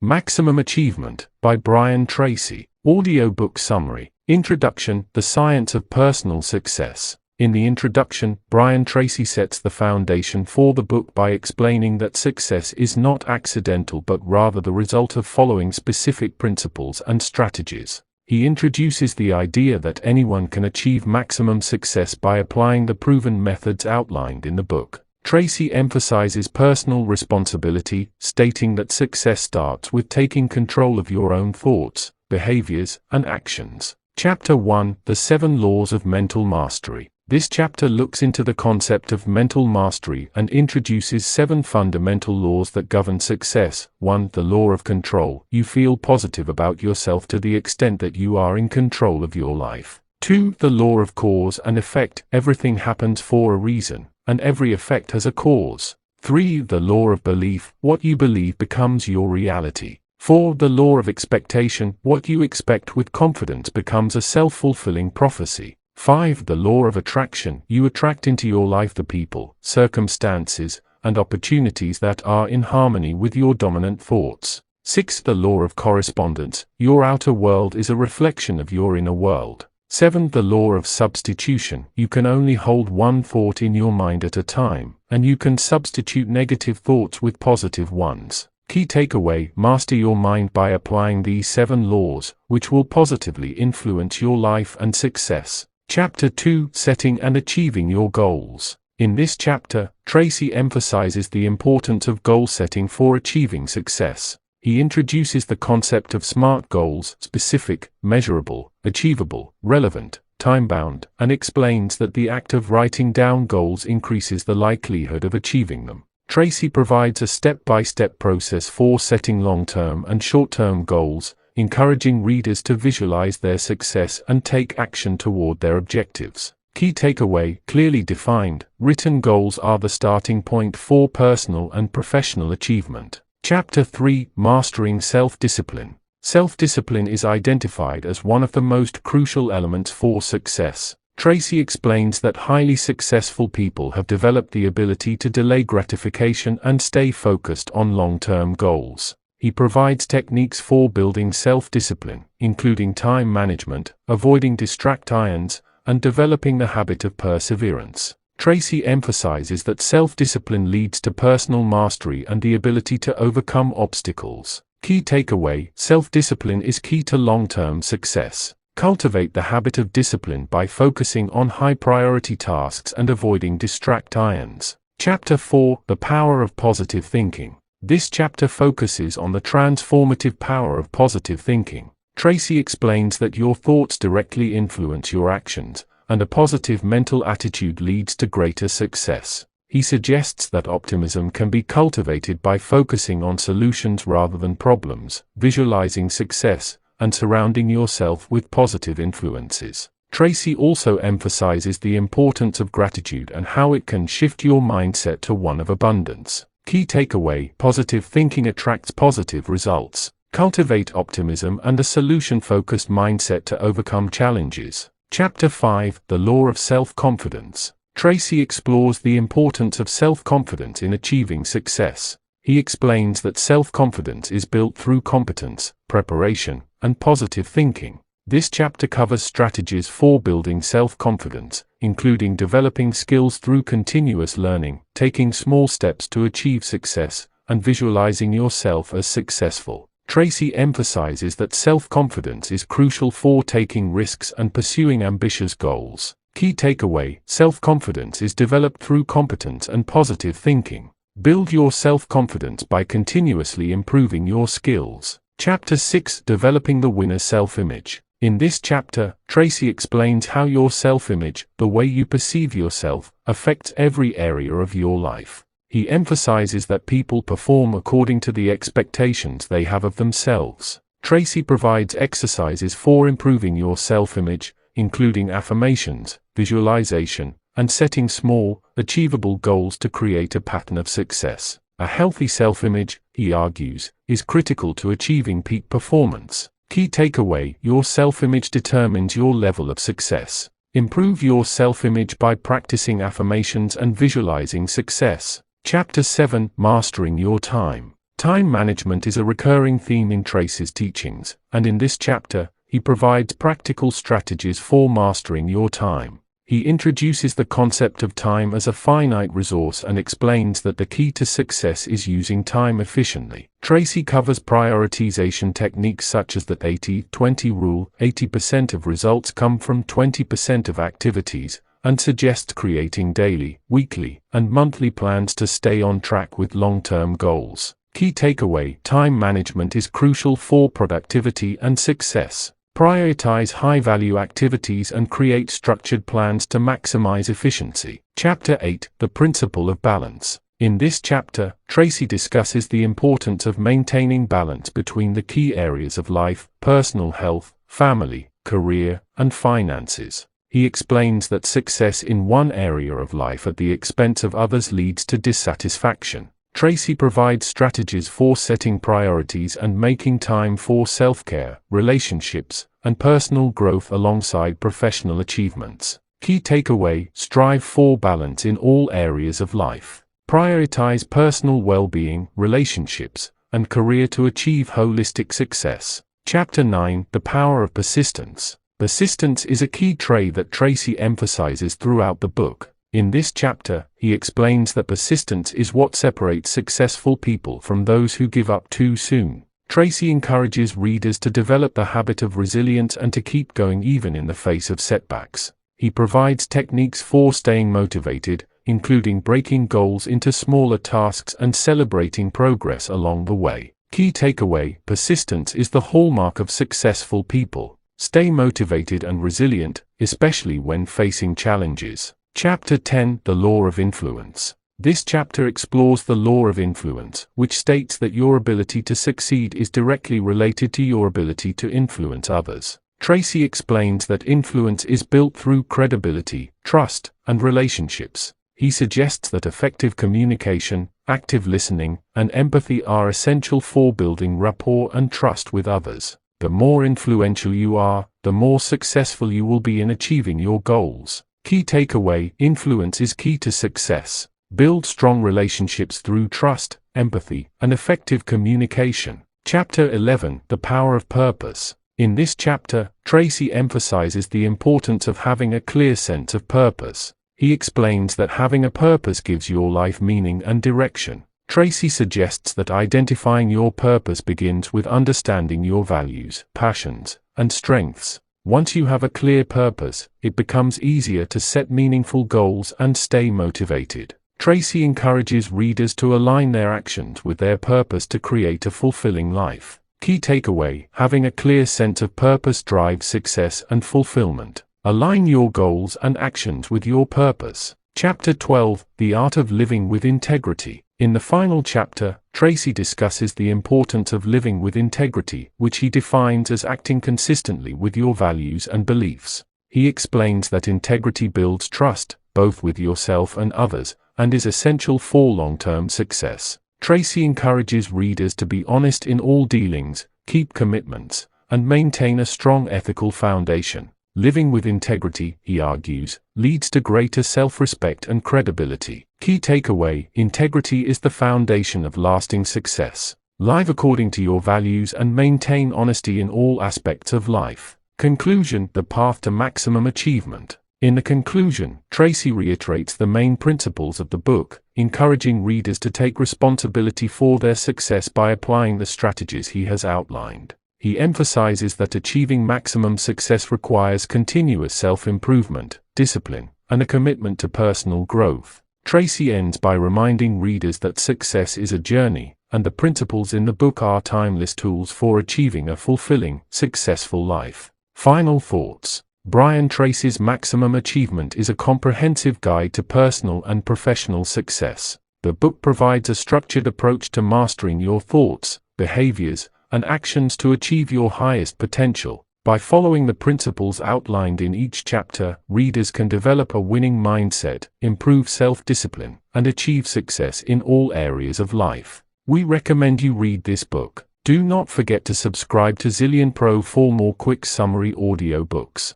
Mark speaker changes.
Speaker 1: Maximum Achievement by Brian Tracy. Audiobook Summary. Introduction: The Science of Personal Success. In the introduction, Brian Tracy sets the foundation for the book by explaining that success is not accidental but rather the result of following specific principles and strategies. He introduces the idea that anyone can achieve maximum success by applying the proven methods outlined in the book. Tracy emphasizes personal responsibility, stating that success starts with taking control of your own thoughts, behaviors, and actions. Chapter 1: The 7 Laws of Mental Mastery. This chapter looks into the concept of mental mastery and introduces 7 fundamental laws that govern success. 1. The law of control. You feel positive about yourself to the extent that you are in control of your life. 2. The law of cause and effect. Everything happens for a reason, and every effect has a cause. 3. The law of belief. What you believe becomes your reality. 4. The law of expectation. What you expect with confidence becomes a self-fulfilling prophecy. 5. The law of attraction. You attract into your life the people, circumstances, and opportunities that are in harmony with your dominant thoughts. 6. The law of correspondence. Your outer world is a reflection of your inner world. 7. The law of substitution. You can only hold one thought in your mind at a time, and you can substitute negative thoughts with positive ones. Key takeaway: master your mind by applying these 7 laws, which will positively influence your life and success. Chapter 2: Setting and Achieving Your Goals. In this chapter, Tracy emphasizes the importance of goal setting for achieving success. He introduces the concept of SMART goals: specific, measurable, achievable, relevant, time-bound, and explains that the act of writing down goals increases the likelihood of achieving them. Tracy provides a step-by-step process for setting long-term and short-term goals, encouraging readers to visualize their success and take action toward their objectives. Key takeaway: clearly defined, written goals are the starting point for personal and professional achievement. Chapter 3: Mastering Self-Discipline. Self-discipline is identified as one of the most crucial elements for success. Tracy explains that highly successful people have developed the ability to delay gratification and stay focused on long-term goals. He provides techniques for building self-discipline, including time management, avoiding distractions, and developing the habit of perseverance. Tracy emphasizes that self-discipline leads to personal mastery and the ability to overcome obstacles. Key takeaway: self-discipline is key to long-term success. Cultivate the habit of discipline by focusing on high-priority tasks and avoiding distractions. Chapter 4: The Power of Positive Thinking. This chapter focuses on the transformative power of positive thinking. Tracy explains that your thoughts directly influence your actions, and a positive mental attitude leads to greater success. He suggests that optimism can be cultivated by focusing on solutions rather than problems, visualizing success, and surrounding yourself with positive influences. Tracy also emphasizes the importance of gratitude and how it can shift your mindset to one of abundance. Key takeaway: positive thinking attracts positive results. Cultivate optimism and a solution-focused mindset to overcome challenges. Chapter 5: The Law of Self-Confidence. Tracy explores the importance of self-confidence in achieving success. He explains that self-confidence is built through competence, preparation, and positive thinking. This chapter covers strategies for building self-confidence, including developing skills through continuous learning, taking small steps to achieve success, and visualizing yourself as successful. Tracy emphasizes that self-confidence is crucial for taking risks and pursuing ambitious goals. Key takeaway: self-confidence is developed through competence and positive thinking. Build your self-confidence by continuously improving your skills. Chapter 6: Developing the Winner Self-Image. In this chapter, Tracy explains how your self-image, the way you perceive yourself, affects every area of your life. He emphasizes that people perform according to the expectations they have of themselves. Tracy provides exercises for improving your self-image, including affirmations, visualization, and setting small, achievable goals to create a pattern of success. A healthy self-image, he argues, is critical to achieving peak performance. Key takeaway: your self-image determines your level of success. Improve your self-image by practicing affirmations and visualizing success. Chapter 7: Mastering Your Time. Time management is a recurring theme in Tracy's teachings, and in this chapter, he provides practical strategies for mastering your time. He introduces the concept of time as a finite resource and explains that the key to success is using time efficiently. Tracy covers prioritization techniques such as the 80-20 rule. 80% of results come from 20% of activities, and suggests creating daily, weekly, and monthly plans to stay on track with long-term goals. Key takeaway: time management is crucial for productivity and success. Prioritize high-value activities and create structured plans to maximize efficiency. Chapter 8: The Principle of Balance. In this chapter, Tracy discusses the importance of maintaining balance between the key areas of life: personal health, family, career, and finances. He explains that success in one area of life at the expense of others leads to dissatisfaction. Tracy provides strategies for setting priorities and making time for self-care, relationships, and personal growth alongside professional achievements. Key takeaway: strive for balance in all areas of life. Prioritize personal well-being, relationships, and career to achieve holistic success. Chapter 9: The Power of Persistence. Persistence is a key trait that Tracy emphasizes throughout the book. In this chapter, he explains that persistence is what separates successful people from those who give up too soon. Tracy encourages readers to develop the habit of resilience and to keep going even in the face of setbacks. He provides techniques for staying motivated, including breaking goals into smaller tasks and celebrating progress along the way. Key takeaway: persistence is the hallmark of successful people. Stay motivated and resilient, especially when facing challenges. Chapter 10: The Law of Influence. This chapter explores the law of influence, which states that your ability to succeed is directly related to your ability to influence others. Tracy explains that influence is built through credibility, trust, and relationships. He suggests that effective communication, active listening, and empathy are essential for building rapport and trust with others. The more influential you are, the more successful you will be in achieving your goals. Key takeaway: influence is key to success. Build strong relationships through trust, empathy, and effective communication. Chapter 11: The Power of Purpose. In this chapter, Tracy emphasizes the importance of having a clear sense of purpose. He explains that having a purpose gives your life meaning and direction. Tracy suggests that identifying your purpose begins with understanding your values, passions, and strengths. Once you have a clear purpose, it becomes easier to set meaningful goals and stay motivated. Tracy encourages readers to align their actions with their purpose to create a fulfilling life. Key takeaway: having a clear sense of purpose drives success and fulfillment. Align your goals and actions with your purpose. Chapter 12: The Art of Living with Integrity. In the final chapter, Tracy discusses the importance of living with integrity, which he defines as acting consistently with your values and beliefs. He explains that integrity builds trust, both with yourself and others, and is essential for long-term success. Tracy encourages readers to be honest in all dealings, keep commitments, and maintain a strong ethical foundation. Living with integrity, he argues, leads to greater self-respect and credibility. Key takeaway: integrity is the foundation of lasting success. Live according to your values and maintain honesty in all aspects of life. Conclusion: the path to maximum achievement. In the conclusion, Tracy reiterates the main principles of the book, encouraging readers to take responsibility for their success by applying the strategies he has outlined. He emphasizes that achieving maximum success requires continuous self-improvement, discipline, and a commitment to personal growth. Tracy ends by reminding readers that success is a journey, and the principles in the book are timeless tools for achieving a fulfilling, successful life. Final thoughts. Brian Tracy's Maximum Achievement is a comprehensive guide to personal and professional success. The book provides a structured approach to mastering your thoughts, behaviors, and actions to achieve your highest potential. By following the principles outlined in each chapter, readers can develop a winning mindset, improve self-discipline, and achieve success in all areas of life. We recommend you read this book. Do not forget to subscribe to Zillionpro for more quick summary audiobooks.